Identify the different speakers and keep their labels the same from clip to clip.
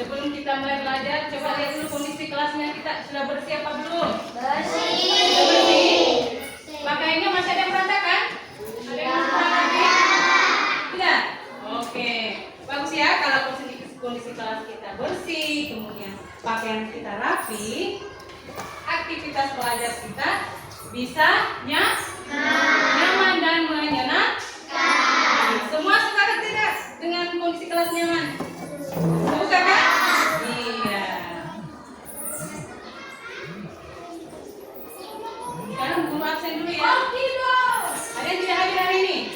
Speaker 1: Sebelum kita mulai belajar, coba lihat dulu kondisi kelasnya kita sudah bersih apa belum?
Speaker 2: Bersih.
Speaker 1: Sudah bersih. Pakaiannya masih ada yang berantakan? Ada yang berantakan? Tidak? Oke. Bagus ya kalau kondisi kelas kita bersih, kemudian pakaian kita rapi, aktivitas belajar kita bisa nyaman dan menyenangkan. Semua suka tidak dengan kondisi kelas nyaman? Suka kan? Iya. Sekarang guru absen dulu ya. Ada yang tidak hadir hari ini?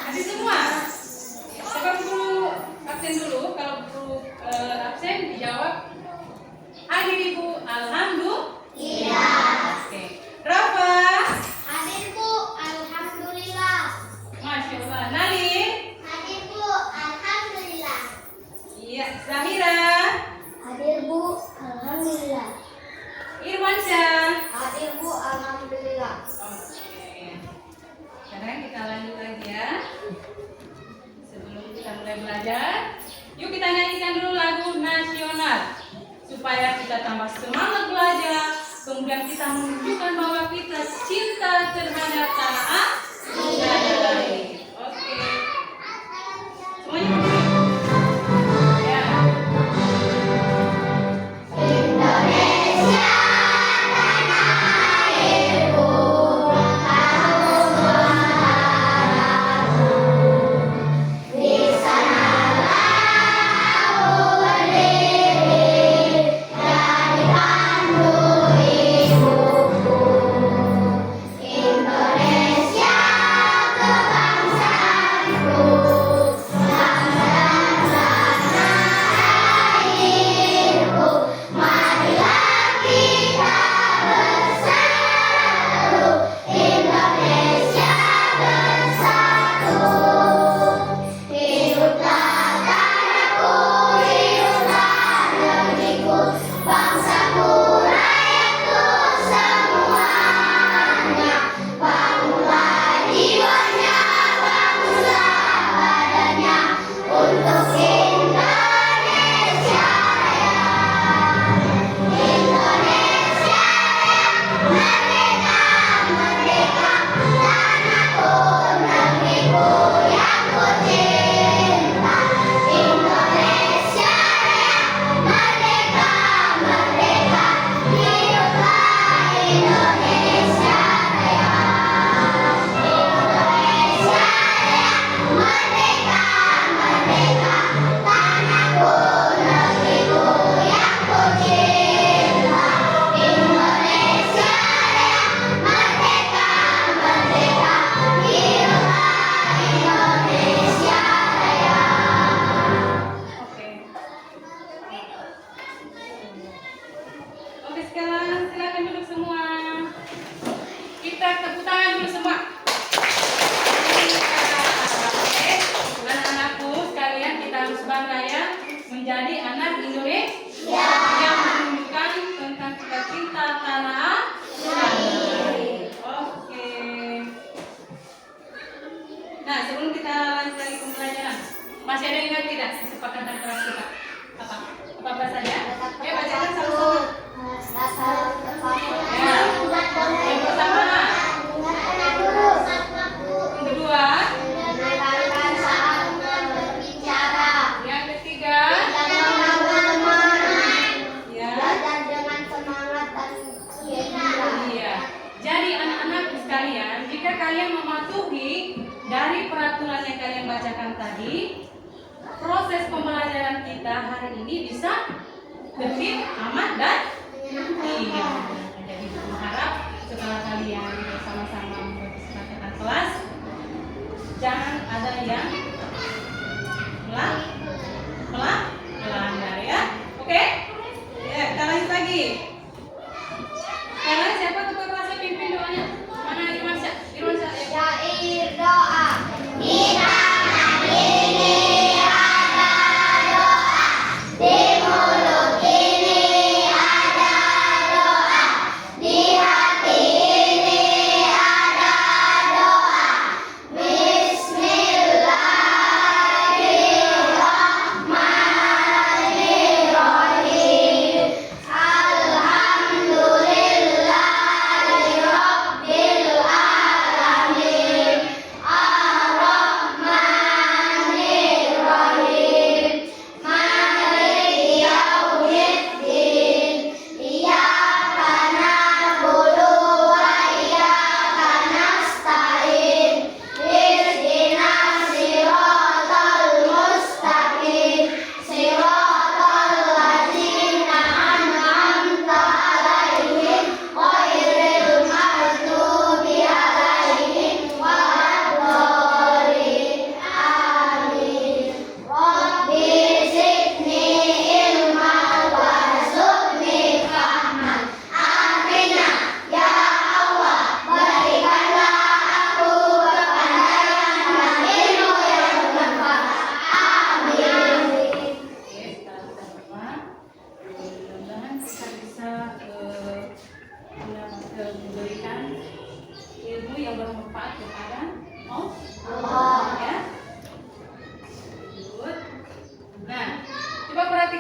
Speaker 1: Hadir semua. Coba guru absen dulu. Kalau guru absen dijawab hadir Ibu. Alhamdulillah. Oke. Rafa.
Speaker 2: Hadir Bu, alhamdulillah.
Speaker 1: Masya Allah. Nalim.
Speaker 2: Hadir Bu, alhamdulillah.
Speaker 1: Iya. Zahira.
Speaker 2: Hadir Bu, alhamdulillah.
Speaker 1: Irwansyah.
Speaker 2: Hadir Bu, alhamdulillah.
Speaker 1: Oke. Sekarang kita lanjut lagi ya. Sebelum kita mulai belajar, yuk kita nyanyikan dulu lagu nasional supaya kita tambah semangat belajar. Kemudian kita menunjukkan bahwa kita cinta terhadap tanah air. Oke. Semuanya ya.
Speaker 2: Indonesia tanah airku, tahun berharapku. Di sanalah aku berdiri, dari pandu ibuku. Indonesia kebangsaanku, bangsa dan tanah airku. Marilah kita bersatu, Indonesia bersatu. Hiduplah tanahku, hiduplah negeriku, bangsaku, rakyatku semuanya. Bangunlah jiwanya, bangunlah badannya untuk Indonesia Raya. Indonesia merdeka, merdeka, tanahku, negeriku yang ku cinta. Indonesia merdeka, merdeka, hiduplah Indonesia Raya. Indonesia merdeka, merdeka, tanahku, negeriku yang ku cinta. Indonesia merdeka, merdeka, hiduplah Indonesia Raya.
Speaker 1: Oke. Oke, sekarang silakan duduk semua. Kita tepuk tangan dulu semua. Oke, anak-anakku sekalian, kita harus bangga ya menjadi anak Indonesia yang menunjukkan tentang kita cinta tanah air. Oke. Nah, sebelum kita lanjut lagi pembelajaran, masih ada yang ingat tidak kesepakatan kelas kita? Apa saja? Ya, bacakan sama-sama. Yang pertama, yang kedua, yang ketiga, ya. Iya. Jadi anak-anak sekalian, jika kalian mematuhi dari peraturan yang kalian bacakan tadi, proses pembelajaran kita hari ini bisa tertib, aman dan iya. Jadi berharap setelah kalian bersama-sama mempersiapkan kelas, jangan ada yang melanggar ya. Oke? Ya, kita lanjut lagi. Sekarang siapa ketua kelasnya pimpin doanya? Mana Irwansyah? Irwansyah ya.
Speaker 2: Syair doa. Kita ini ada doa, di mulut ini ada doa, di hati ini ada doa. Bismillah.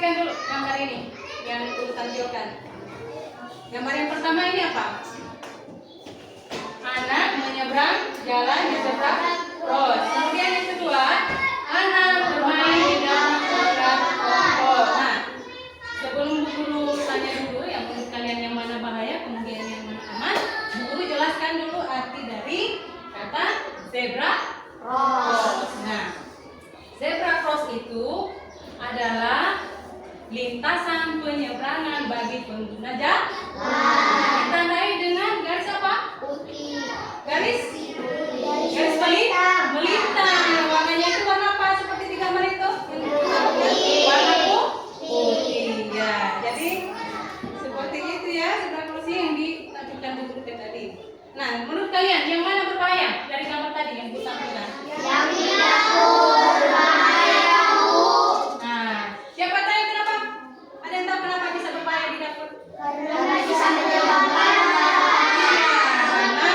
Speaker 1: perhatikan dulu gambar ini yang Ibu tampilkan. Gambar yang pertama ini apa? Anak menyeberang jalan di zebra cross. Kemudian yang kedua, anak bermain di dalam zebra cross. Nah, sebelum Bu Guru tanya dulu yang menurut kalian yang mana bahaya, kemudian yang mana aman, Bu Guru jelaskan dulu arti dari kata zebra cross. Nah, zebra cross itu adalah lintasan penyeberangan bagi pengguna jalan. Ditandai dengan garis apa?
Speaker 2: Putih.
Speaker 1: Garis
Speaker 2: Garis
Speaker 1: melintang. Warnanya itu warna apa? Seperti di gambar itu. Warna putih. Ya, jadi seperti itu ya zebra cross yang ditampilkan Bu Guru tadi. Nah, menurut kalian yang mana berbahaya dari gambar tadi yang Bu tampilkan?
Speaker 2: Yang tidak berbahaya, Bu.
Speaker 1: Nah, siapa tahu kenapa? Ada yang tahu kenapa bisa berbahaya di dapur?
Speaker 2: Karena bisa menyebabkan
Speaker 1: Karena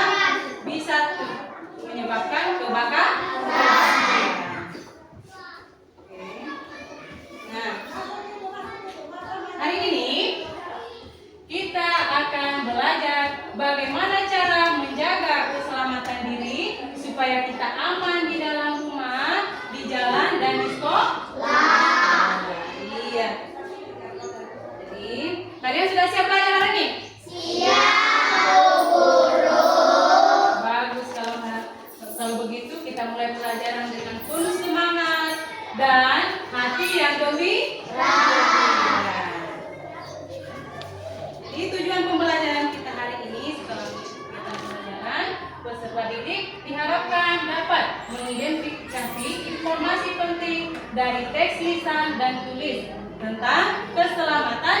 Speaker 1: bisa menyebabkan kebakaran. Oke. Nah, hari ini kita akan belajar bagaimana cara menjaga keselamatan diri supaya kita aman di dalam rumah, di jalan, dan di sekolah. Iya. Jadi, kalian sudah siap belajar hari ini?
Speaker 2: siap, Guru.
Speaker 1: Bagus kalau begitu kita mulai pelajaran dengan penuh semangat dan hati yang gembira. Jadi tujuan pembelajaran kita hari ini setelah kita pembelajaran, peserta didik diharapkan dapat mengidentifikasi informasi penting dari teks lisan dan tulis tentang keselamatan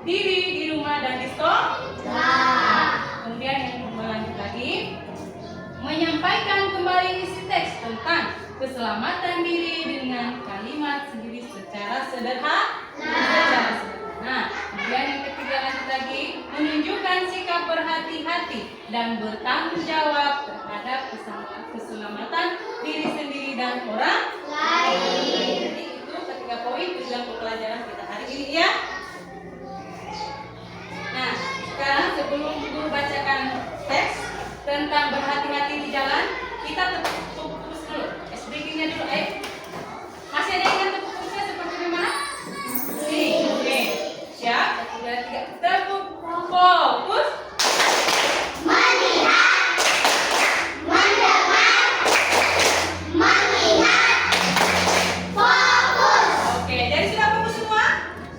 Speaker 1: diri di rumah dan di sekolah. Kemudian yang berlanjut lagi, menyampaikan kembali isi teks tentang keselamatan diri dengan kalimat sendiri secara sederhana. Kemudian yang ketiga lanjut lagi, menunjukkan sikap berhati-hati dan bertanggung jawab terhadap keselamatan diri sendiri dan orang lain. Jadi itu ketiga poin tujuan pembelajaran kita hari ini ya. Nah, sekarang sebelum Guru bacakan teks tentang berhati-hati di jalan, kita tepuk fokus dulu. SBG-nya dulu, ayo. Masih ada yang ingat tepuk fokusnya seperti gimana? Oke. Siap? 1, 2, 3. Tepuk fokus.
Speaker 2: Melihat, mendengar, melihat, fokus.
Speaker 1: Oke, jadi sudah fokus semua?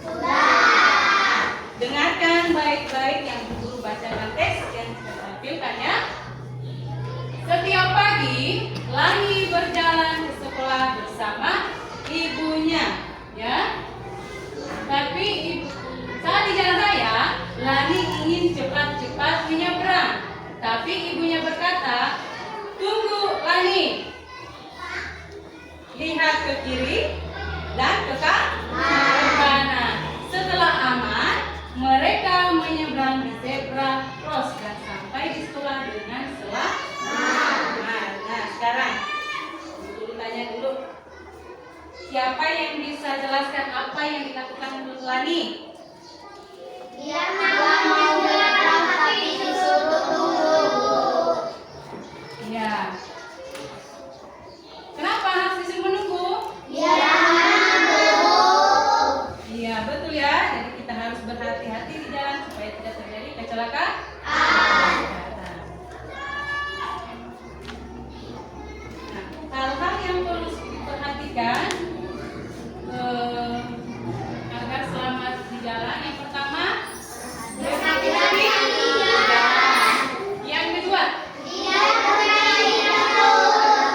Speaker 2: Sudah.
Speaker 1: Dengarkan baik-baik yang Guru bacakan teks yang sudah tampilkan ya. Setiap pagi, Lani berjalan ke sekolah bersama ibunya, ya. Tapi saat di jalan raya, Lani ingin cepat-cepat menyeberang. Tapi ibunya berkata, "Tunggu, Lani. Lihat ke kiri dan ke kanan." Setelah aman, mereka menyeberang di zebra cross dan sampai di sekolah dengan selamat. Nah, sekarang Guru tanya dulu, siapa yang bisa jelaskan apa yang dilakukan Lani?
Speaker 2: Dia mau menyeberang tapi disuruh tunggu.
Speaker 1: Ya. Kenapa harus disuruh menunggu?
Speaker 2: Dia menunggu.
Speaker 1: Iya, betul ya. Jadi kita harus berhati-hati di jalan supaya tidak terjadi kecelakaan. Nah, hal-hal yang perlu diperhatikan agar selamat di jalan. Yang pertama, berhati-hati di jalan. Yang kedua,
Speaker 2: Tidak berani takut.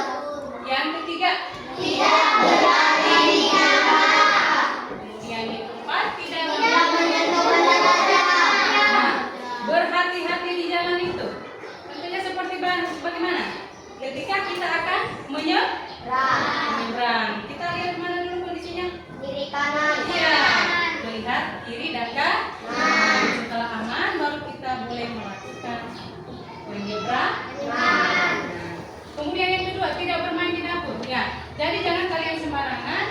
Speaker 1: yang ketiga,
Speaker 2: Tidak berani nyerah.
Speaker 1: kemudian yang keempat, tidak
Speaker 2: Tidak menyentuh benda-benda.
Speaker 1: Nah, berhati-hati di jalan itu tentunya seperti bagaimana? Ketika kita akan menyeberang, kita lihat mana dulu kondisinya?
Speaker 2: Kiri kanan.
Speaker 1: Iya, melihat kiri dan kanan. Setelah aman, baru kita boleh melakukan menyeberang. Kemudian yang kedua, tidak bermain di dapur. Ya, jadi jangan kalian sembarangan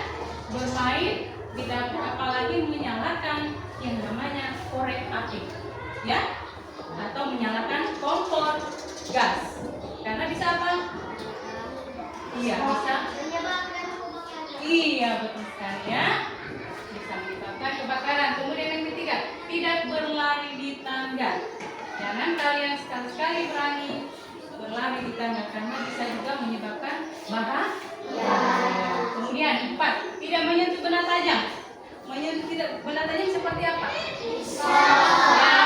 Speaker 1: bermain di dapur, apalagi lagi menyalakan yang namanya korek api, ya, atau menyalakan kompor gas. Karena bisa apa? Iya, bisa.
Speaker 2: Menyebabkan kebakaran.
Speaker 1: Iya, betul sekali ya. Bisa menyebabkan kebakaran. Kemudian yang ketiga, tidak berlari di tangga. Jangan kalian sekali-sekali berani berlari di tangga karena bisa juga menyebabkan bahaya. Kemudian 4, tidak menyentuh benda tajam. Menyentuh benda tajam seperti apa? Ya,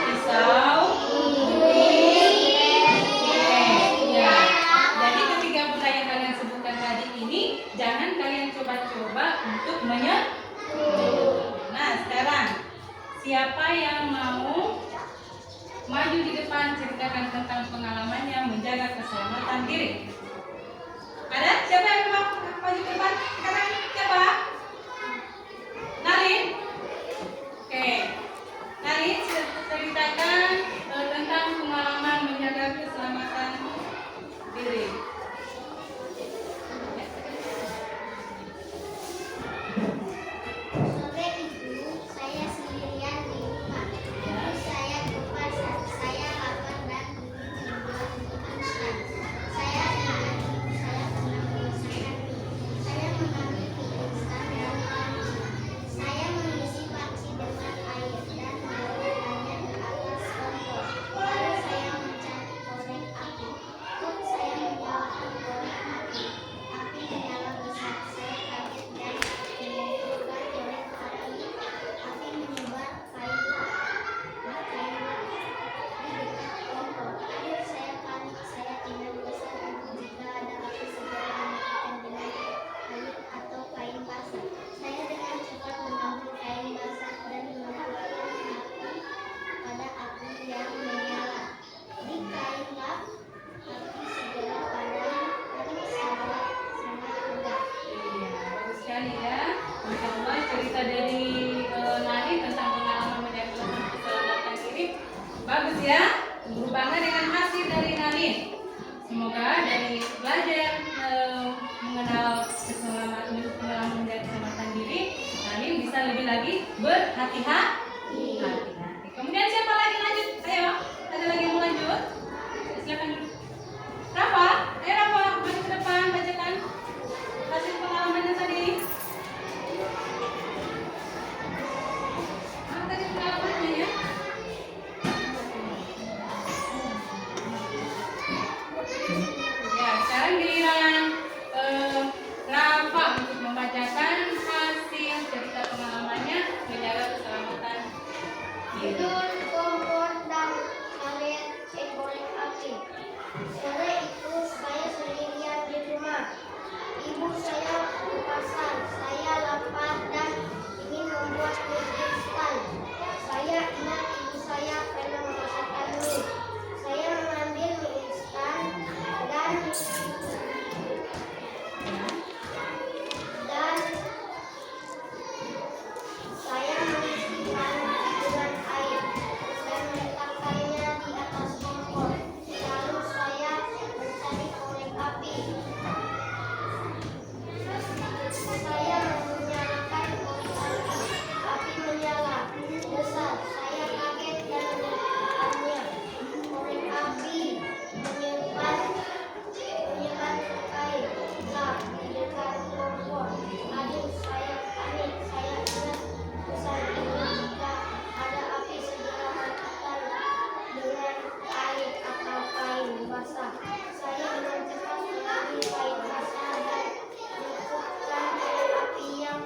Speaker 1: pisau. Ya. Jadi ketiga benda yang kalian sebutkan tadi ini jangan kalian coba-coba untuk menyentuh. Nah, sekarang siapa yang mau maju di depan ceritakan tentang pengalamannya menjaga keselamatan diri? Ada? Siapa yang mau maju ke depan? Sekarang siapa? Nalin? Oke. Nalin ceritakan tentang pengalaman menjaga keselamatan diri.
Speaker 2: Sore itu saya sendirian di rumah. Ibu saya ke pasar. Saya lapar dan ingin membuat mie instan. Saya ingat ibu saya pernah menyelesaikan mie. Saya mengambil mie instan dan panci. Saya mengisi panci dengan air dan meletakkannya di atas kompor. Lalu saya mencari korek api. Saya menyalakan korek api. Api menyala besar. Saya kaget dan mengumpulkan korek api. Api menyebar kayu di dekat kompor. Aduh, saya panik. Saya tidak bisa lagi. Jika ada api segera dimatikan dengan kayu atau kain basah. Saya dengan cepat mengambil kain basah dan menyalakan api pada api yang menyala. Di kain lap, api segera padam dan sangat lega.
Speaker 1: Iya, bagus sekali ya. Insya Allah cerita dari Nalin tentang pengalaman menjaga keselamatan diri bagus ya. Berbangga dengan hasil dari Nalin. Semoga dari belajar mengenal keselamatan pengalaman menjaga keselamatan diri, Nalin bisa lebih lagi berhati-hati. Kemudian siapa lagi lanjut? Ayo, ada lagi yang mau lanjut? Silakan. Rafa, ayo Rafa, maju ke depan, bacakan hasil pengalamannya tadi. Tadi pengalamannya ya. Ya, sekarang giliran Rafa untuk membacakan hasil cerita pengalamannya menjaga keselamatan diri.
Speaker 2: Tidur, kompor, dan karet korek api. Sore itu saya sendirian di rumah. Ibu saya ke pasar. Saya lapar dan ingin membuat mie instan. Saya ingat ibu saya pernah memasakan mie. Saya mengambil mie instan dan saya mengisi panci dengan air dan meletakkannya di atas kompor. Lalu saya mencari korek api. Saya menyalakan korek api. Api menyala besar. Saya kaget dan menyalakannya. Korek api menyebar kain lap di dekat kompor. Aduh, saya panik. Saya ingat pesan ibu, jika ada api segera matikan dengan air atau kain basah. Saya dengan cepat mengambil kain basah dan menyangkutkan korek api yang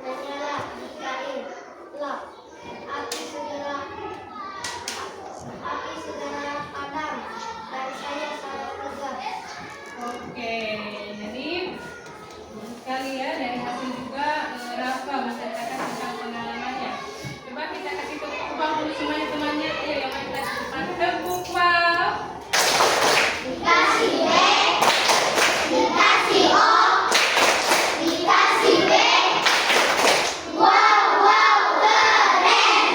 Speaker 2: menyala di kain lap. Api segera padam dan saya sangat lega.
Speaker 1: Oke, jadi sekali ya dari hasil juga Rafa menceritakan tentang pengalamannya. Coba kita kasih tepuk bang dulu semuanya temannya. Ayo yang main tadi depan tepuk bang.
Speaker 2: Dikasih B, dikasih O, dikasih B. Wow, wow, keren.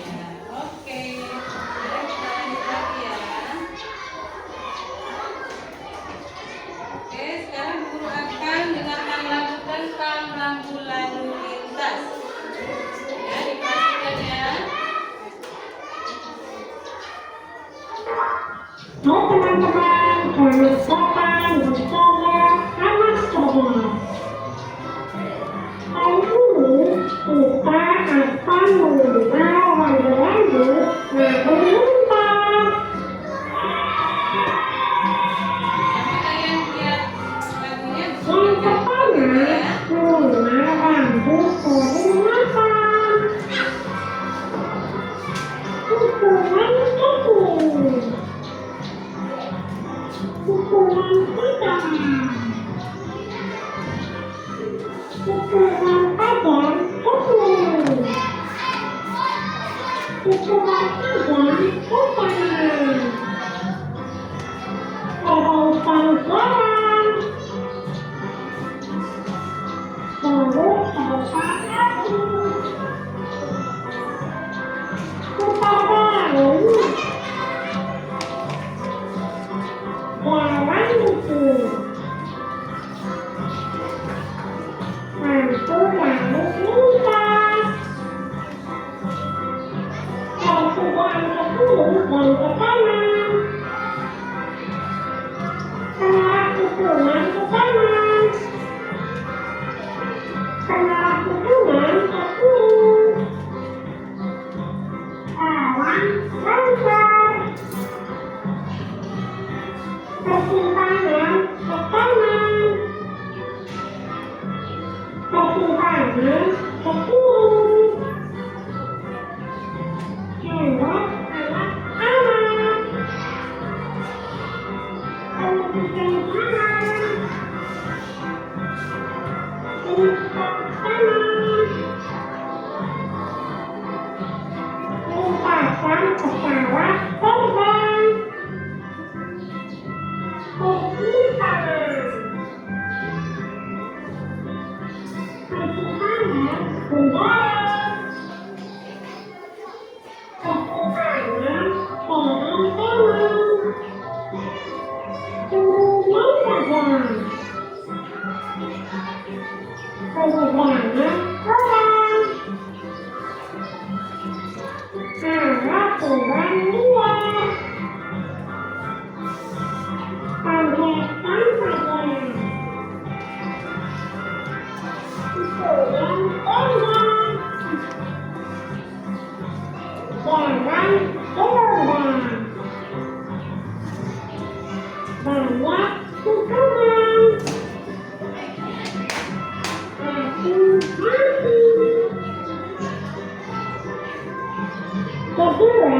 Speaker 1: Iya, oke. Sekarang kita lanjut lagi ya. Oke, sekarang guru akan dengarkan lagu tentang rambu lalu lintas.
Speaker 2: kita akan mengenal lagu-lagu lagu lintas.
Speaker 1: Tapi kalian lihat lagunya
Speaker 2: Yang pertama, mengenal lagu peringatan. Pukulan kecil, pukulan sedang, pukulan tajam kecil, pukulan tajam sedang, perbaikan jalan, terus kereta api, putar balik, jalan itu, lampu lalu lintas, persediaan ke kiri dan ke kanan, pengarah tikungan ke kanan, pengarah tikungan ke kiri, awan lancar, persimpangan ke kanan, persimpangan ke kiri, helok anak-anak, pendidikan jalan, lintas kanan, lintasan pesawat terbang, persimpangan, persimpangan udara, persimpangan teren-teren, turunan tajam, penyeberangan orang, arah tuan liar, tanjakan tajam, tujuan tembak, jalan gelombang, banyak tikungan, hati-hati. Kedua,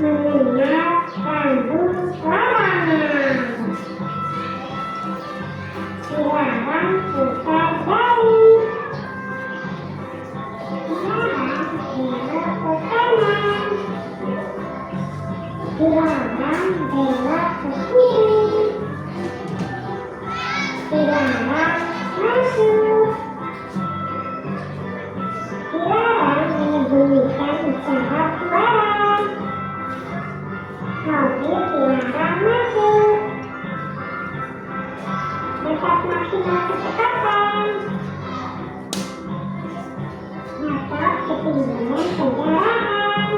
Speaker 2: mengenal lagu larangan. Dilarang putar balik. Dilarang belok ke kanan. Dilarang belok ke kiri. Dilarang masuk. Dilarang menyembunyikan isyarat suara. Mobil dilarang masuk. Dekat maksimal kecepatan. Atas ketinggian kendaraan.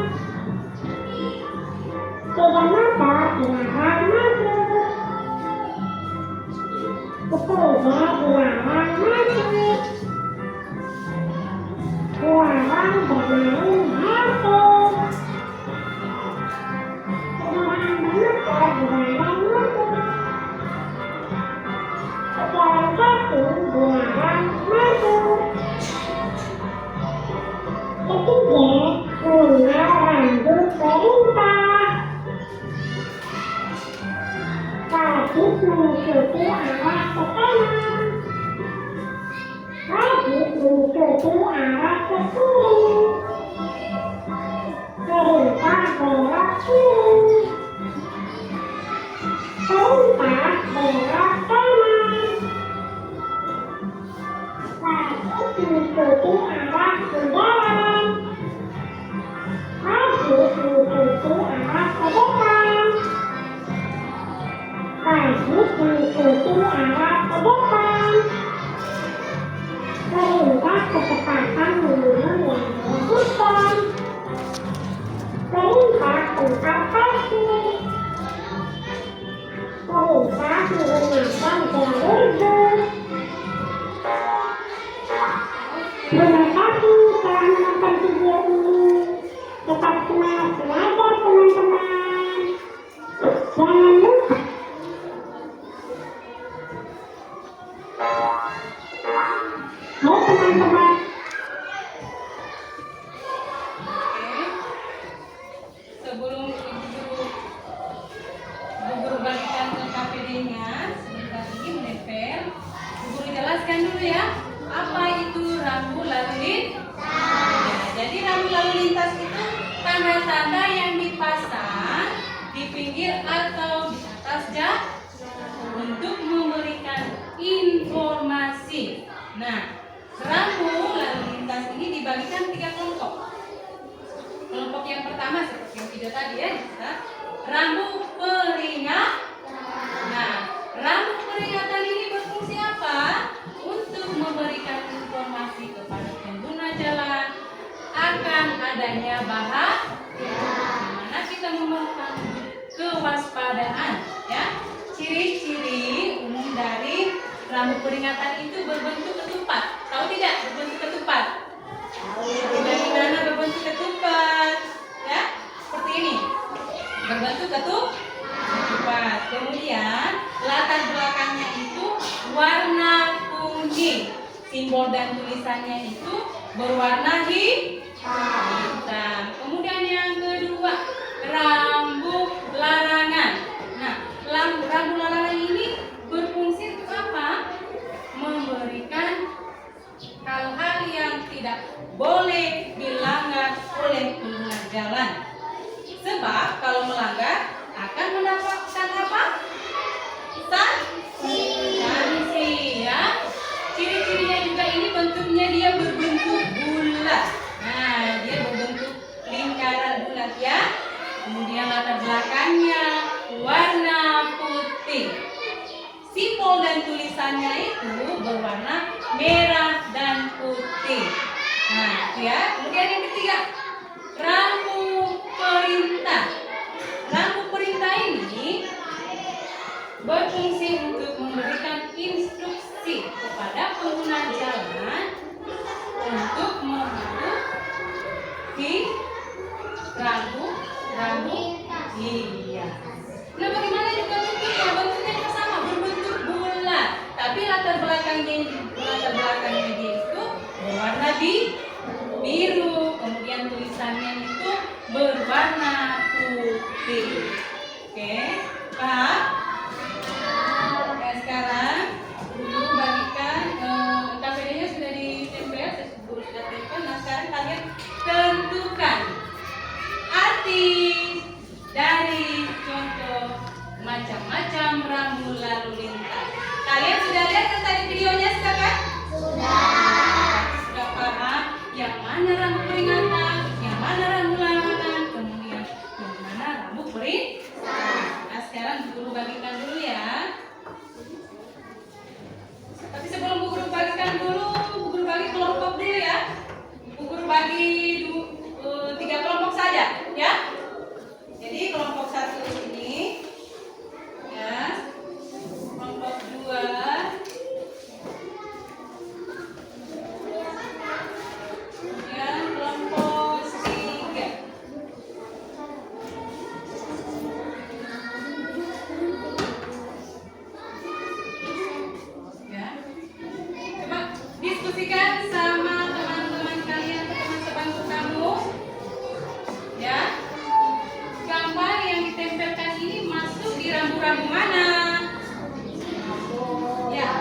Speaker 2: Sepeda motor dilarang masuk. Sepeda dilarang masuk. Dilarang bermain HP. Kendaraan bermotor dilarang masuk. Pejalan kaki dilarang masuk. Ketiga, mengenal rambu perintah. Wajib mengikuti arah ke kanan. Wajib mengikuti arah ke kiri. Perintah belok kiri. Perintah belok kanan. Wajib mengikuti arah kendaraan. Wajib mengikuti arah ke depan. Wajib mengikuti arah ke depan. Perintah kecepatan minimum yang dilakukan. Perintah tempat parkir. Perintah menggunakan jalur bus. Terima kasih. telah menonton video ini. Tetap semangat belajar teman-teman. Jangan lupa hai teman-teman.
Speaker 1: Oke. Sebelum guru bagikan ke KPD-nya, sebentar lagi menempel. Guru jelaskan dulu ya, apa itu rambu lalu lintas. Ya, jadi rambu lalu lintas itu tanda-tanda yang dipasang di pinggir atau di atas jalan untuk memberikan informasi. Nah, rambu lalu lintas ini dibagikan 3 kelompok. Kelompok yang pertama seperti yang video tadi ya, rambu peringatan. Nah, rambu peringatan ini berfungsi apa? Untuk memberikan informasi kepada pengguna jalan akan adanya bahaya, di mana kita memerlukan kewaspadaan. Ya, ciri-ciri umum dari rambu peringatan itu berbentuk ketupat. Tahu tidak berbentuk ketupat? Dari mana berbentuk ketupat? Ya, seperti ini. Berbentuk ketupat. Kemudian latar belakangnya itu warna kuning. Simbol dan tulisannya itu berwarna hitam. Kemudian yang kedua, rambu larangan. Nah, rambu larangan ini berfungsi untuk apa? Memberikan hal-hal yang tidak boleh dilanggar oleh pengguna jalan. Sebab kalau melanggar akan mendapatkan apa? Sanksi ya. Ciri-cirinya juga ini bentuknya dia berbentuk bulat. Nah, dia berbentuk lingkaran bulat ya. Kemudian latar belakangnya warna putih. Simbol dan tulisannya itu berwarna merah dan putih. Nah, itu ya. Kemudian yang ketiga, rambu perintah. Rambu perintah ini berfungsi untuk memberikan instruksi kepada pengguna jalan untuk mematuhi rambu. Iya. Nah, bagaimana juga bentuknya? Bentuknya juga sama, berbentuk bulat. Tapi latar belakangnya dia itu berwarna biru. Kemudian tulisannya itu berwarna putih. Oke, paham? Oke, sekarang guru bagikan KPD-nya sudah ditempel, guru sudah tempel. Nah, sekarang kalian tentukan arti dari contoh macam-macam rambu lalu lintas. Kalian sudah lihat kan tadi videonya sekarang? Sudah paham yang mana rambu peringatan, yang mana rambu larangan, kemudian yang mana rambu perintah. Nah, sekarang guru bagikan dulu ya. Tapi sebelum Bu Guru bagikan dulu, Bu Guru bagi kelompok dulu ya. Bu Guru bagi 3 kelompok saja ya. Jadi kelompok 1 ini ya, kelompok 2, kemudian kelompok 3. Ya. Coba diskusikan sama teman-teman kalian, teman sebangku kamu. Ya. Gambar yang ditempelkan ini masuk di rambu-rambu mana? Ya.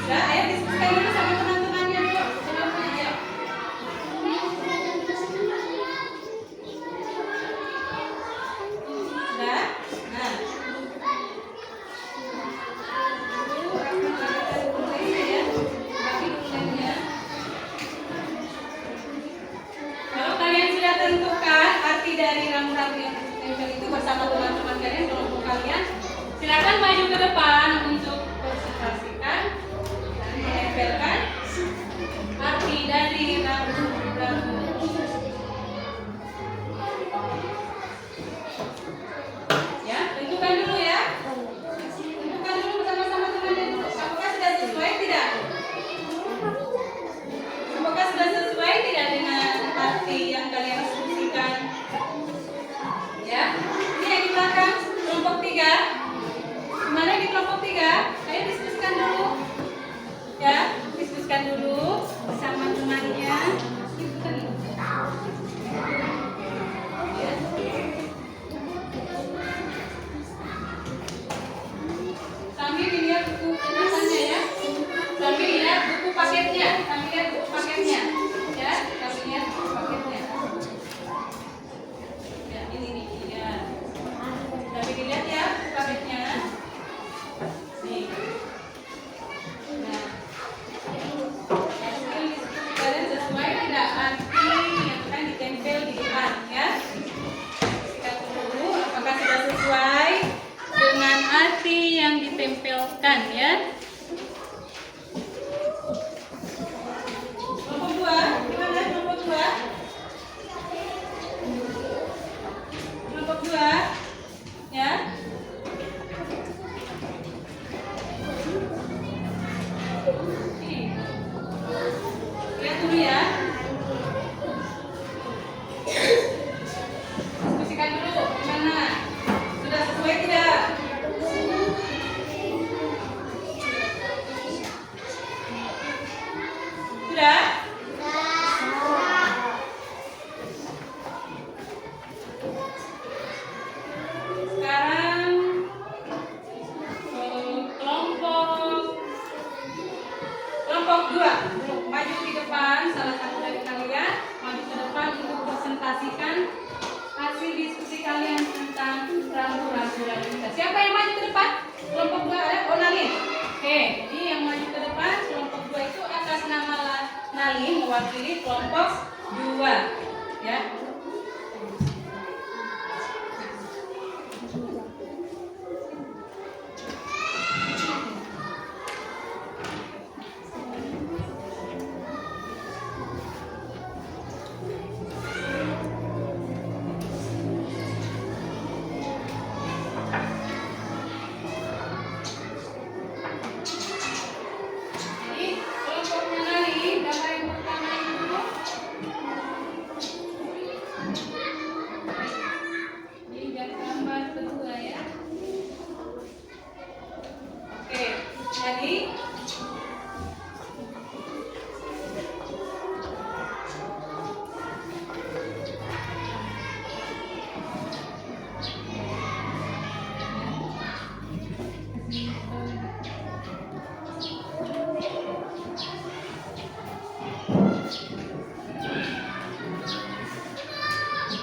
Speaker 1: Sudah, ayo diskusikan dulu sama teman-temannya dulu. Teman-temannya. Sudah? Nah. Kalau kalian sudah tentukan arti dari rambu-rambu yang ditempel itu bersama teman-teman kalian, kelompok kalian, silakan maju ke depan untuk presentasikan dan menempelkan arti dari rambu-rambu. Ya, tentukan dulu ya. Tentukan dulu bersama-sama temannya dulu. Apakah sudah sesuai tidak? Coba arti yang kalian diskusikan? Ya, ini yang di belakang kelompok 3. Gimana di kelompok 3? Ayo diskusikan dulu. Ya, diskusikan dulu bersama temannya. Ya. Sambil dilihat buku catatannya ya. Sambil lihat buku paketnya. Sambil lihat buku paketnya. Ya, sambil lihat buku paketnya. Ya, ini nih ya. Sambil dilihat ya buku paketnya. Nih. Nah, hasil diskusi kalian sesuai tidak arti yang akan ditempel di depan ya. Kita tunggu apakah sudah sesuai dengan arti yang ditempelkan ya. Kelompok 2, gimana kelompok 2? Kelompok 2 ya. Nih. Lihat dulu ya. Diskusikan dulu gimana? Sudah sesuai tidak? Sudah? Sekarang kelompok 2 maju di depan, salah satu dari kalian maju ke depan untuk presentasikan hasil diskusi kalian tentang rambu-rambu lalu lintas. Siapa yang maju ke depan? Kelompok 2 ada? Oh, Nalin. Oke, jadi yang maju ke depan kelompok 2 itu atas nama Nalin mewakili kelompok 2 ya. Jadi kelompoknya Nalin, gambar yang pertama itu ini gambar kedua ya. Oke,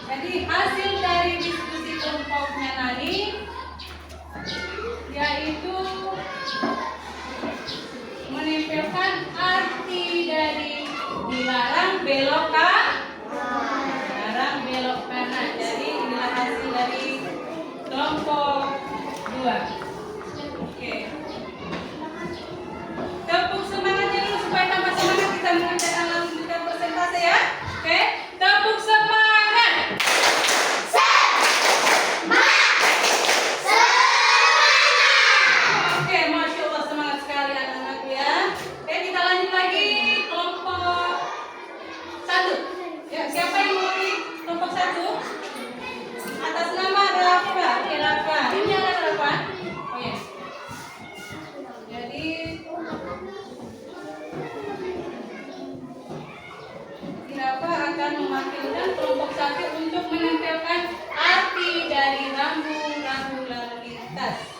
Speaker 1: jadi hasil dari diskusi kelompoknya Nalin yaitu menempelkan arti dari dilarang belok dilarang belok kanan. Jadi inilah hasil dari kelompok 2. Oke. Tepuk semangatnya dulu supaya tambah semangat kita mengerjakan langsung kita presentasi ya. Oke, tepuk semangat. Oke, Masya Allah semangat sekali anak-anak ya. Oke, kita lanjut lagi kelompok 1. Ya, siapa yang mewakili kelompok 1? Atas nama Rafa. Oke, Rafa. Ini ada Rafa. Oh ya. Jadi Rafa akan mewakilkan kelompok 1 untuk menempelkan arti dari rambu-rambu lalu lintas.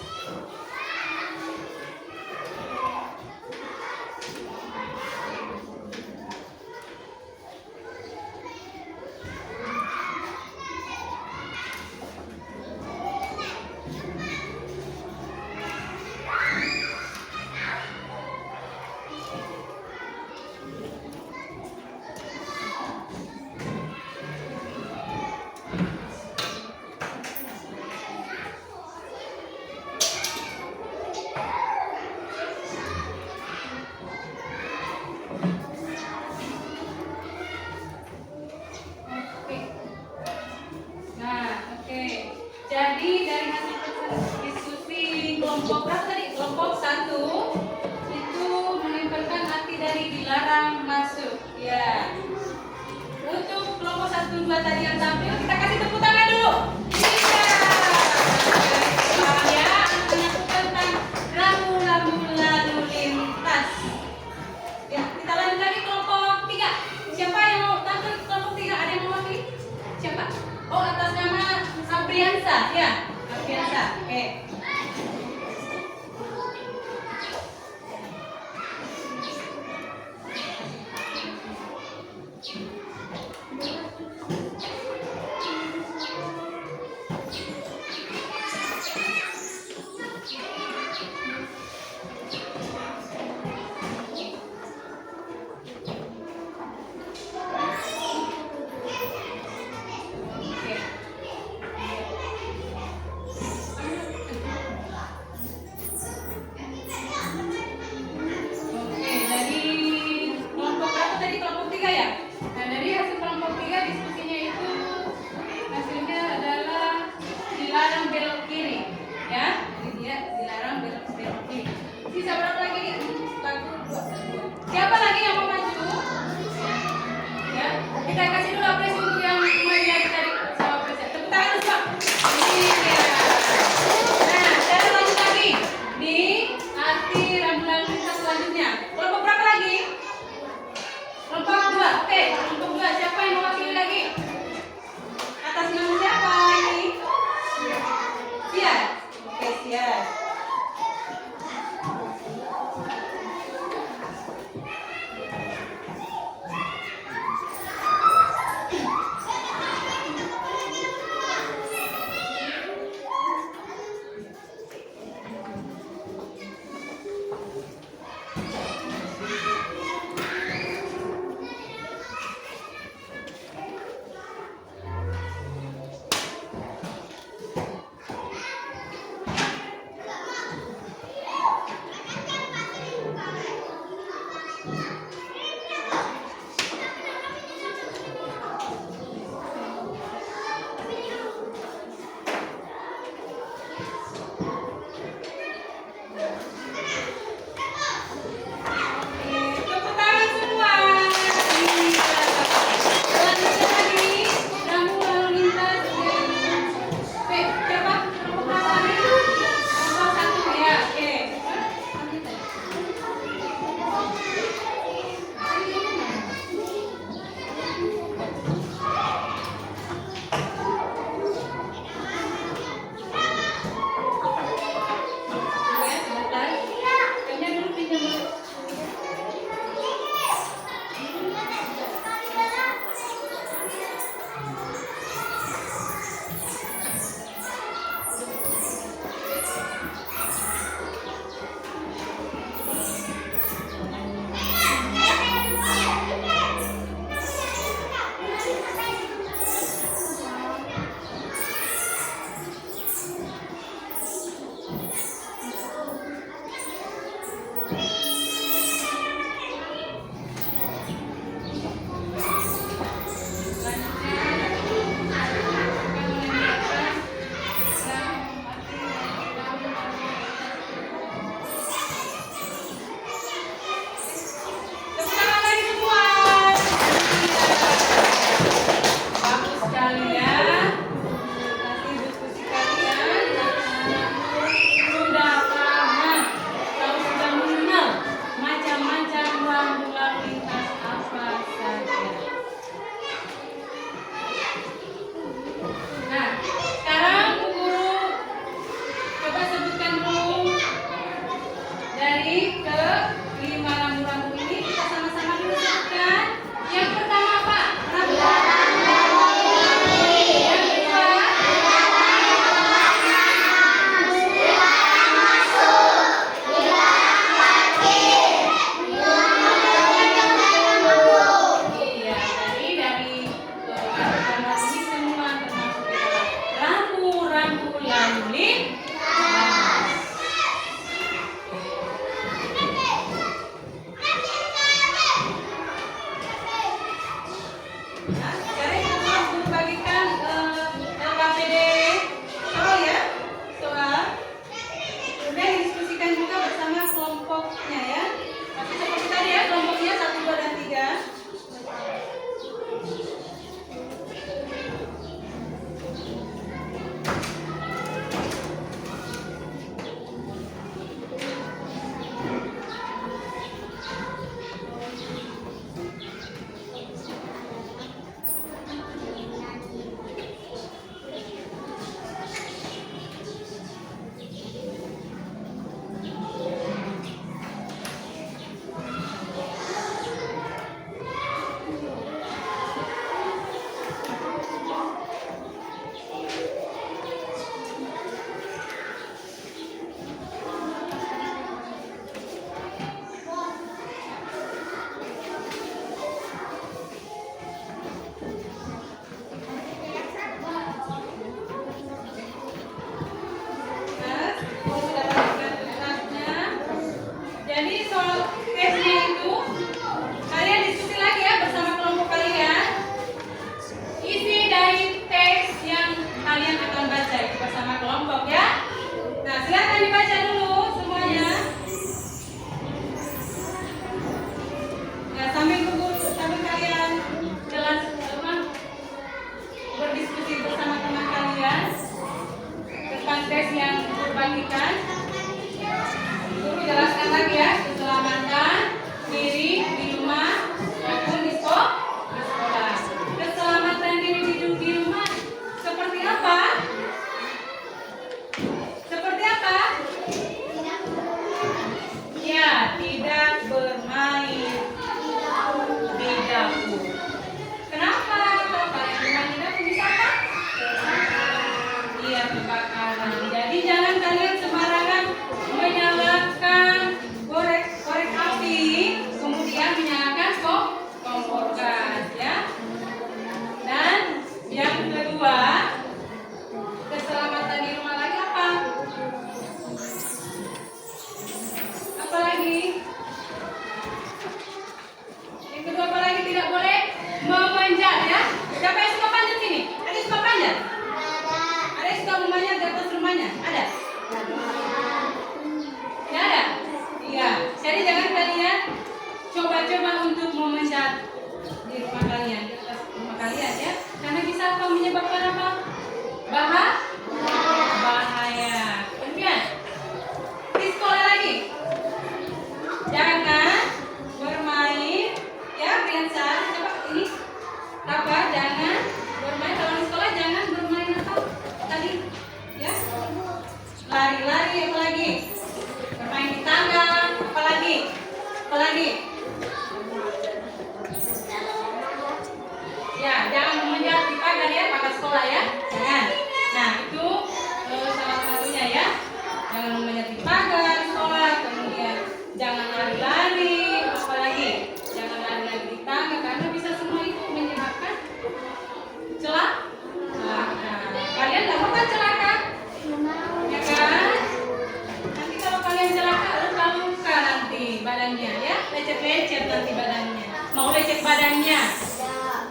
Speaker 1: Jadi dari hasil diskusi kelompok berapa tadi? Kelompok 1 itu menempelkan arti dari dilarang masuk. Ya. Untuk kelompok kelompok 1, 2 tadi yang tampil, kita kasih tepuk tangan dulu. Iya. Ya, anak-anak tentang rambu-rambu lalu lintas. Ya, kita lanjut lagi kelompok 3. Siapa yang mau tampil kelompok 3? Ada yang mau mewakili? Siapa? Oh, atas nama Apriansa, ya. Apriansa. Oke. Oke. lagi. Ya, jangan menginjak di pagar ya, pagar sekolah ya. Jangan. Nah, itu salah satunya ya. Jangan menginjak di pagar sekolah, kemudian jangan lari-lari, apalagi jangan lari-lari di tangga karena bisa semua itu menyebabkan celaka. Kalian nggak mau kan celaka? Ya kan? Nanti kalau kalian celaka luka-luka nanti badannya ya, lecet-lecet nanti badannya. Mau lecet badannya?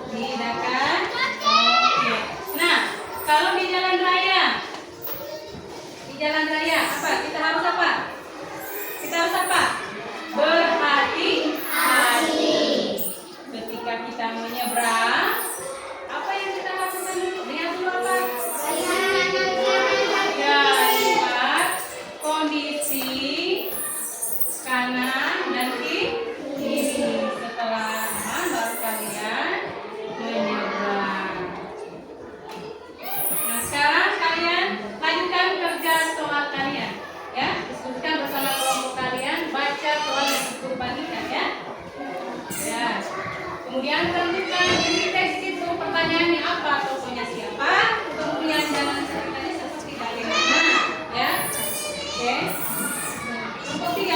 Speaker 1: Tidak kan? Oke. Nah, kalau di jalan raya apa? Kita harus apa? Berhati-hati. Ketika kita menyeberang, apa yang kita lakukan dulu? Lihat dulu apa? Ya, lihat kondisi kanan dan kiri. Setelah aman, baru kalian menyeberang. Nah, sekarang kalian lanjutkan kerja soal kalian, ya. Diskusikan bersama kelompok kalian, baca soal yang dibagikan ya. Ya. Kemudian tentukan isi teks itu pertanyaannya apa, tokohnya siapa. Kemudian jangan ceritanya seperti bagaimana, ya. Oke. Kelompok 3.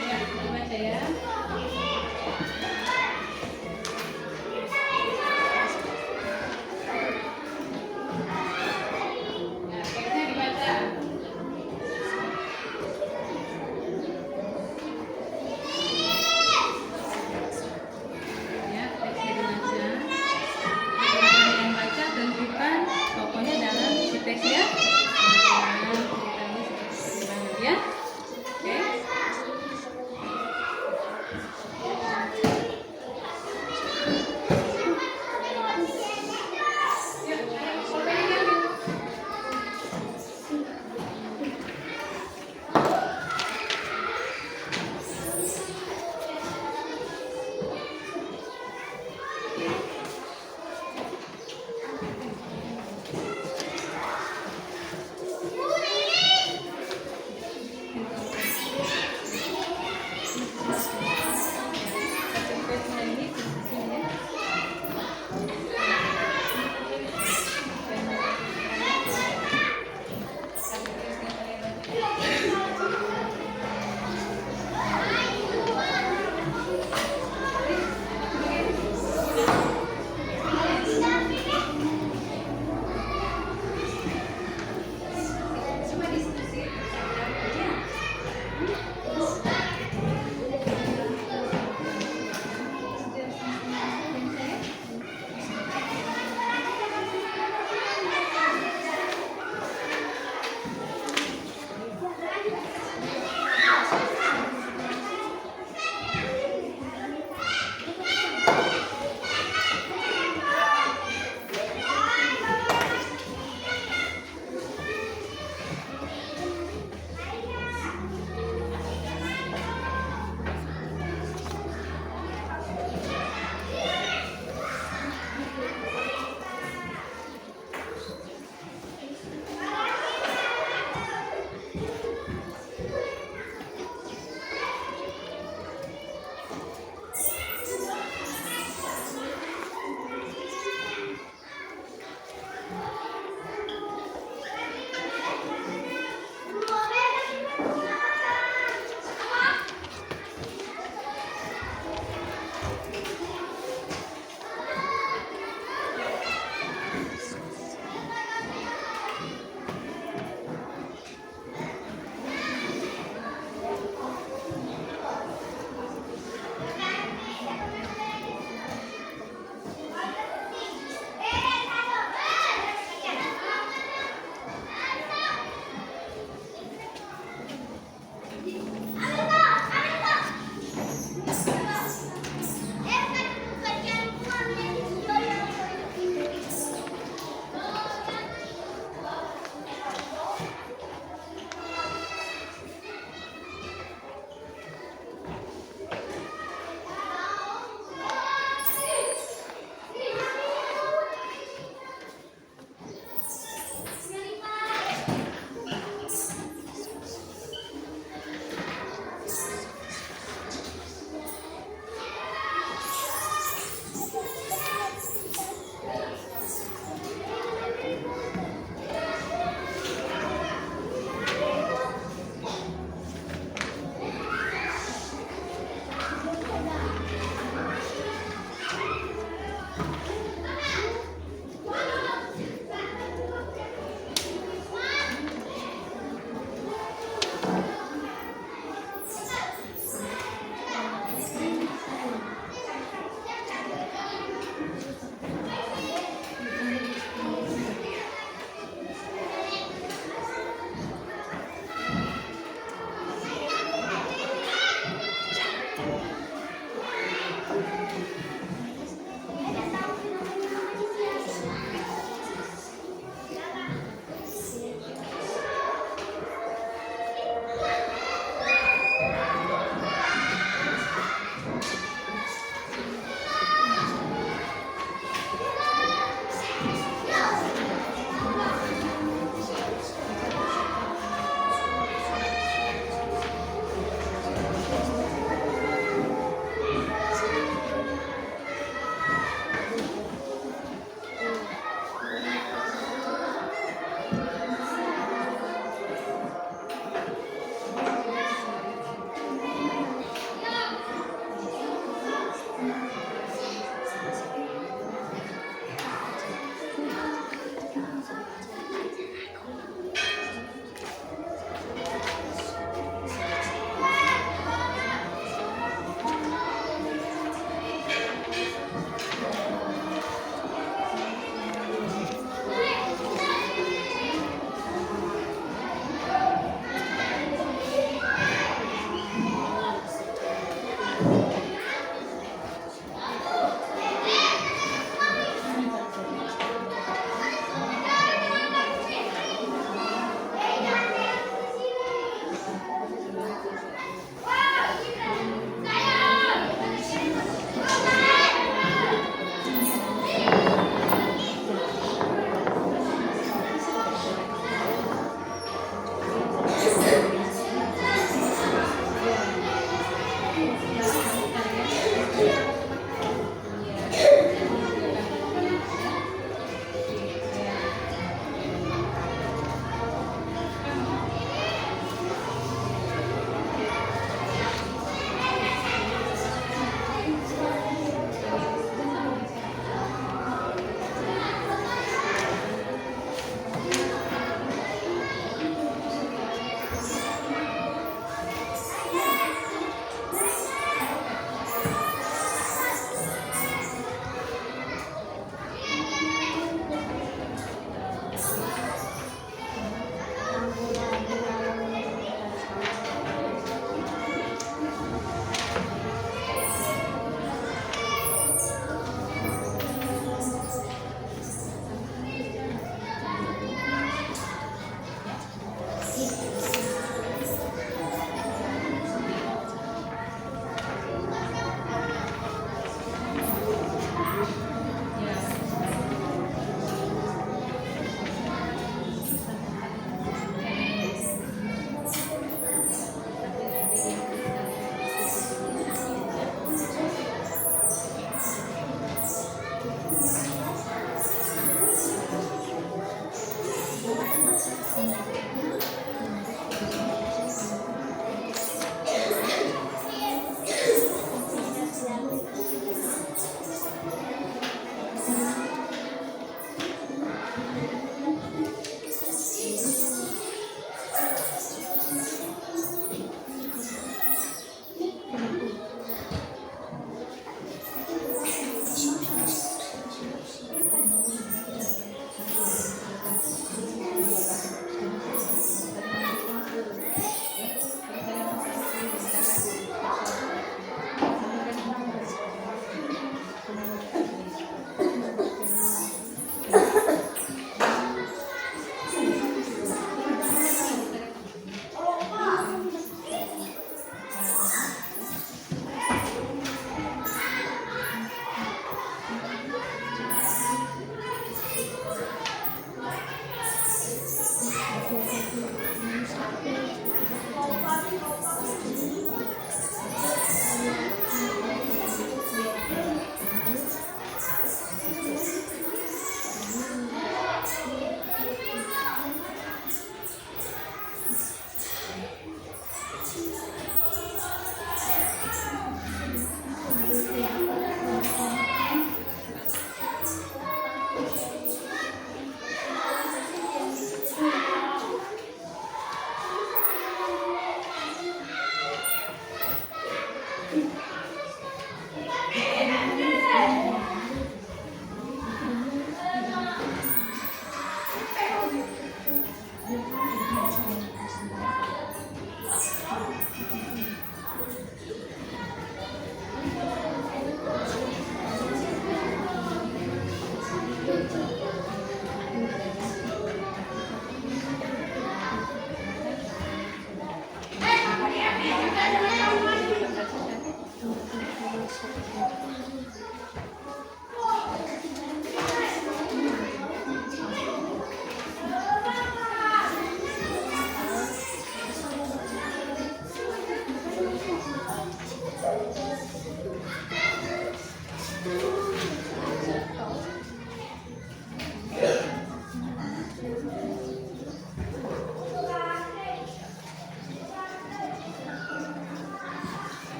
Speaker 1: Ya, dibaca ya. Ya, teksnya dibaca.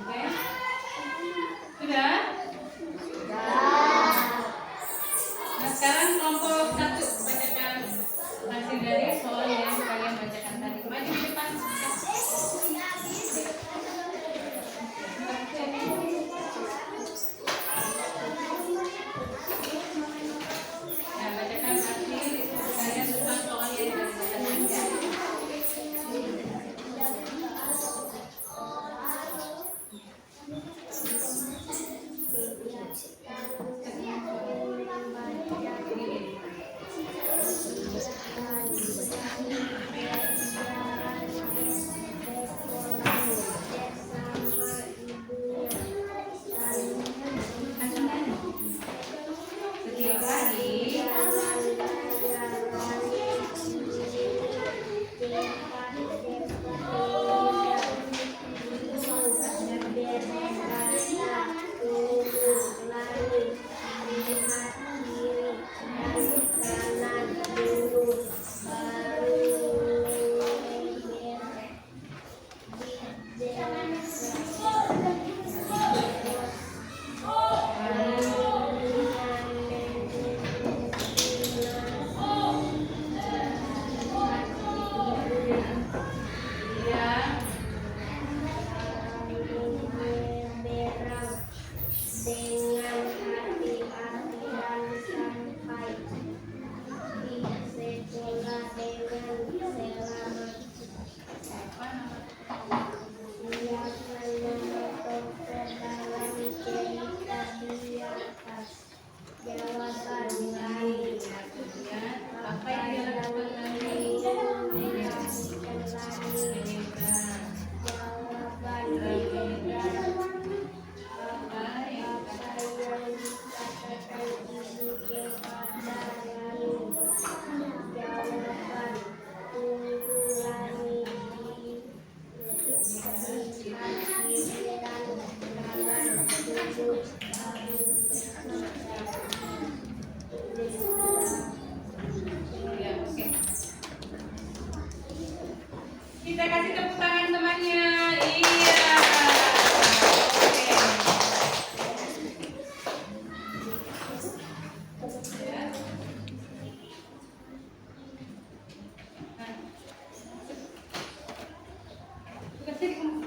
Speaker 1: Oke. Sudah? Nah, sekarang kelompok 1 bacakan hasil dari soal yang kalian bacakan tadi. Maju di depan. Nah, bacakan hasil kalian tentang soal yang kalian bacakan tadi. Setiap hari dia
Speaker 2: dengan hati-hati dan sampai di sekolah dengan selamat.
Speaker 1: apa nama?
Speaker 2: Dia menyerahkan ke dalam cerita di atas. Jawaban lain.
Speaker 1: Kemudian apa yang dia lakukan tadi?
Speaker 2: Jawaban
Speaker 1: Apa yang
Speaker 2: yang dikatakan ibu kepada Rani. Jawaban tunggulangi di hati dan kanan duduk
Speaker 1: ya, oke. Kita kasih tepuk tangan temannya. Iya. Oke. Ya. Nah. Kasih di kamu.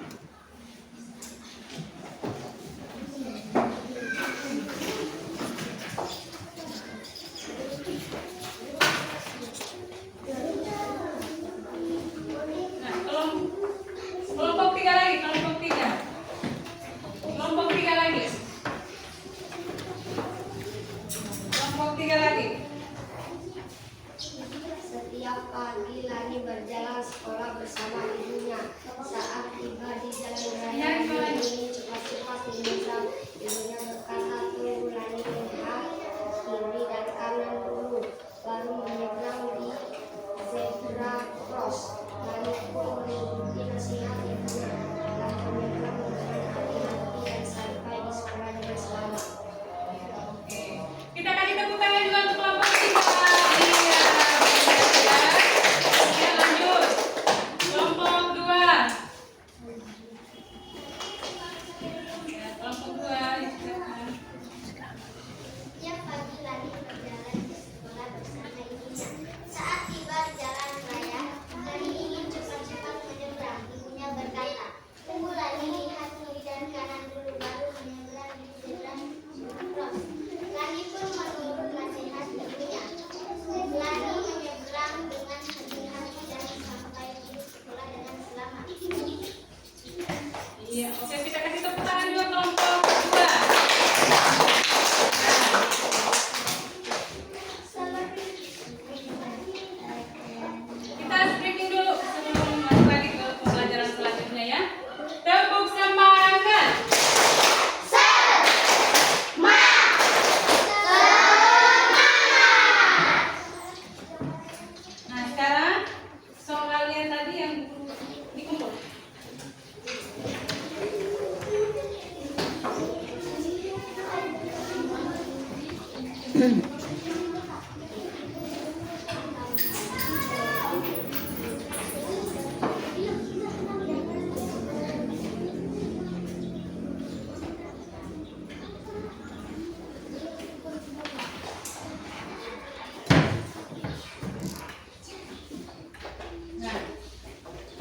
Speaker 1: Nah,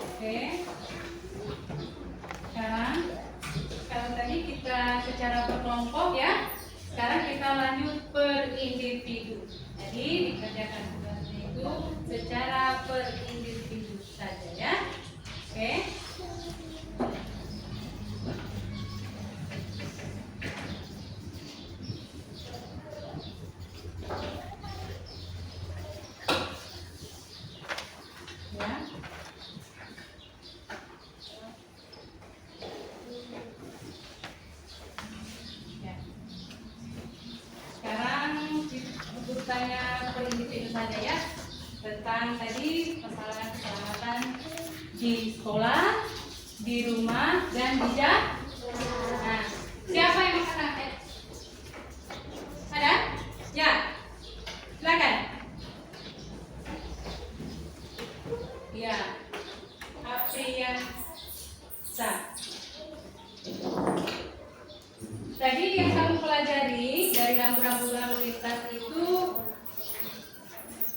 Speaker 1: oke. Sekarang kalau tadi kita secara berkelompok ya, sekarang kita lanjut per individu. Jadi dikerjakan tugasnya itu secara per individu saja ya. Oke. Ya. Ya. Sekarang bertanya per individu saja ya, tentang tadi masalah keselamatan di sekolah, di rumah, dan di jalan. Nah, siapa yang makan? Ada? Ya, silakan. Ya, Apriansa. Tadi yang kamu pelajari dari rambu-rambu lalu lintas itu,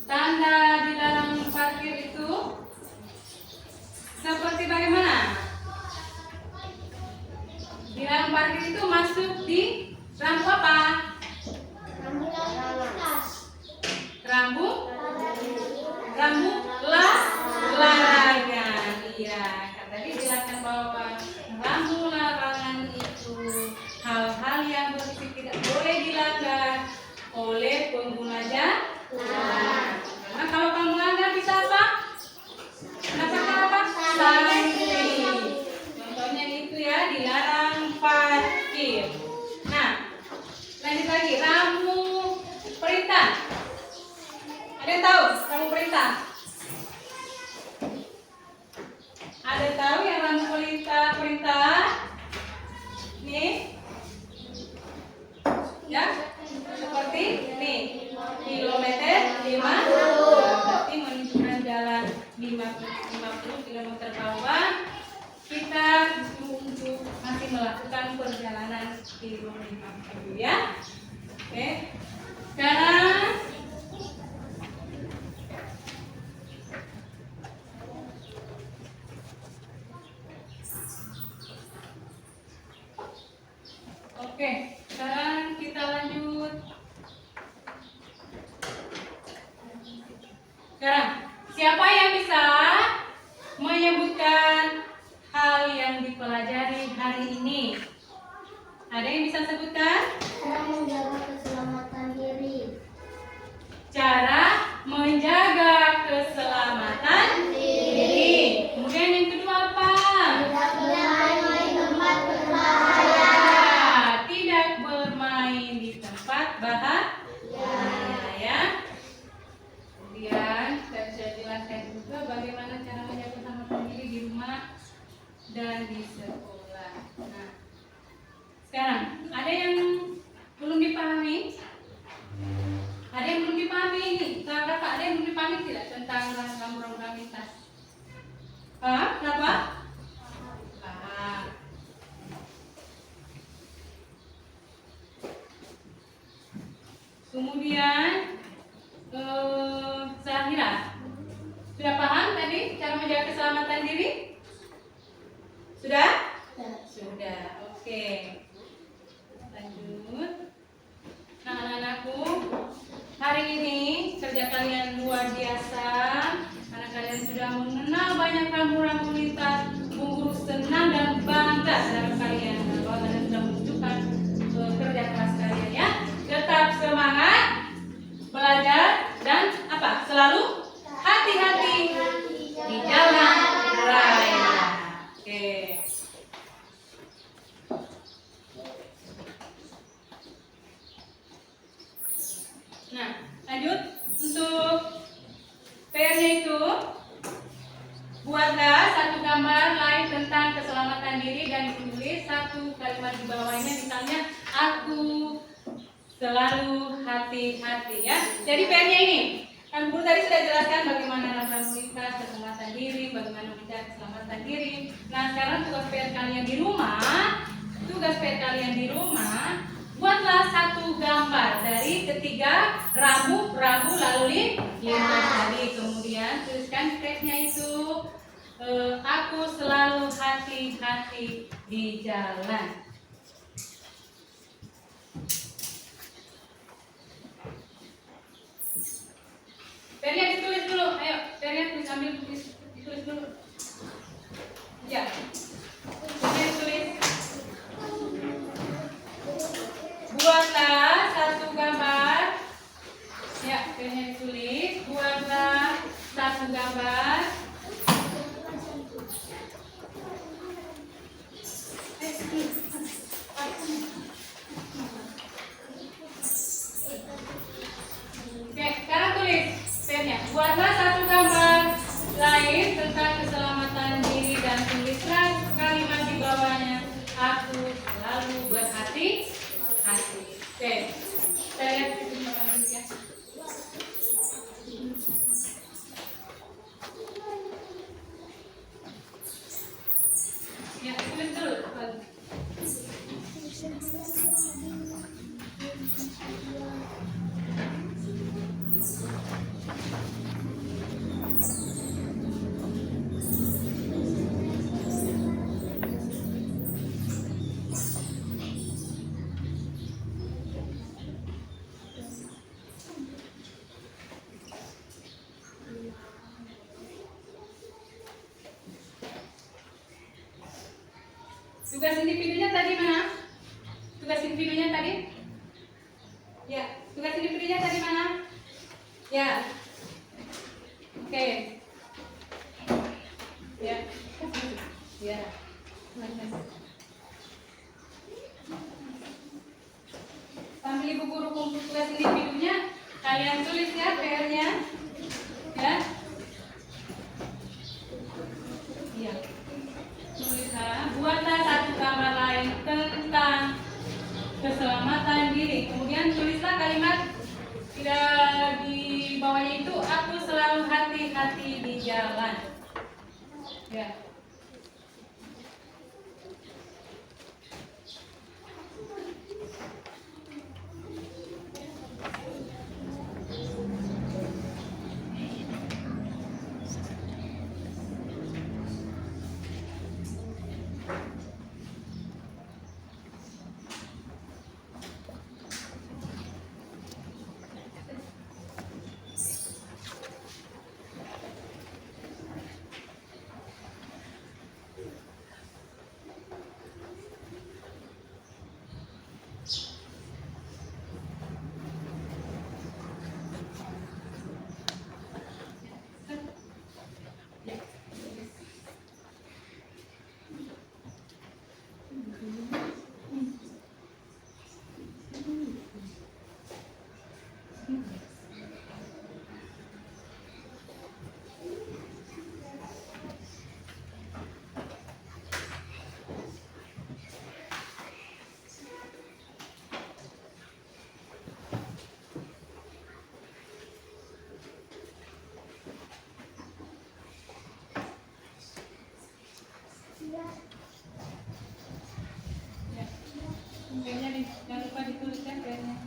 Speaker 1: tanda dilarang parkir itu seperti bagaimana? Dilarang parkir itu masuk di rambu apa?
Speaker 2: Rambu lalu lintas.
Speaker 1: Rambu larangan. Iya, kan tadi dijelaskan bahwa rambu larangan itu hal-hal yang bersifat tidak boleh dilanggar oleh pengguna jalan. Karena kalau kamu langgar bisa apa? Kenapa apa? Sanksi. Contohnya itu ya, dilarang parkir. Nah, lanjut lagi, rambu perintah. Ada yang tahu rambu perintah? Ada yang tahu yang rambu perintah? Nih. Ya, seperti nih. Kilometer 50. Berarti menunjukkan jalan 50 km bawah. Kita disuruh untuk masih melakukan perjalanan kilometer 50 ya. Oke. Sekarang sekarang kita lanjut. Sekarang, siapa yang bisa menyebutkan hal yang dipelajari hari ini? Ada yang bisa sebutkan?
Speaker 2: Cara menjaga keselamatan diri.
Speaker 1: Cara menjaga keselamatan diri. Kemudian yang kedua apa?
Speaker 2: Tidak bermain di tempat berbahaya.
Speaker 1: Tidak bermain di tempat bahaya ya. Kemudian saya sudah jelaskan juga bagaimana cara menjaga keselamatan diri di rumah dan di sekolah. Nah, sekarang ada yang belum dipahami? Ada yang belum dipahami ini? Kakak, ada yang belum dipahami tidak tentang rambu-rambu lalu lintas? Kenapa? Paham. Kemudian Zahira, sudah paham tadi cara menjaga keselamatan diri? Sudah? Sudah. Oke. Lanjut. Nah, anak-anakku, hari ini kerja kalian luar biasa karena kalian sudah mengenal banyak rambu-rambu lintas. Bu Guru senang dan bangga terhadap kalian bahwa kalian sudah menunjukkan kerja keras kalian ya. Tetap semangat belajar dan apa? Selalu hati-hati di jalan raya. Oke. Nah, lanjut untuk PR-nya itu, buatlah satu gambar lain tentang keselamatan diri dan ditulis satu kalimat di bawahnya, misalnya aku selalu hati-hati ya. Jadi PR-nya ini, kan guru tadi sudah jelaskan bagaimana lalu lintas, keselamatan diri, bagaimana menjaga keselamatan diri. Nah sekarang tugas PR kalian di rumah, buatlah satu gambar dari ketiga rambu lalu lintas tadi. Kemudian tuliskan stepnya itu, aku selalu hati-hati di jalan. Pernya ditulis dulu, ayo. Pernya ditulis dulu. Ya. Pernya ditulis. Buatlah satu gambar. Ya, pernya ditulis. Buatlah satu gambar. Oke, sekarang tulis pennya. Buatlah satu gambar lain tentang keselamatan diri dan tulislah kalimat di bawahnya. Aku selalu berhati-hati. Oke, kita lihat ya. Ya, tulis dulu. Tugas individunya tadi mana? Tugas individunya tadi? Ya, tugas individunya tadi mana? Ya. Oke. Ya. Ya. Sambil ibu guru kumpul tugas individunya, kalian tulis ya PR-nya. Ya. Iya. Tulislah, buatlah satu gambar lain tentang keselamatan diri. Kemudian tulislah kalimat tidak di bawahnya itu, aku selalu hati-hati di jalan. Ya. Jangan lupa dituliskan kayaknya.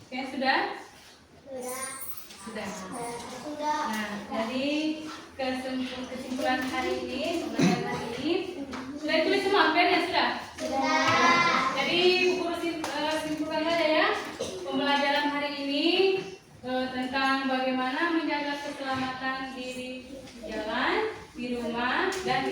Speaker 1: Oke, sudah? Sudah. Nah, dari kesimpulan hari ini, pembelajaran hari ini, sudah ditulis semua ya sudah? Jadi guru simpulkan saja ya. Pembelajaran hari ini tentang bagaimana menjaga keselamatan diri di jalan, di rumah, dan di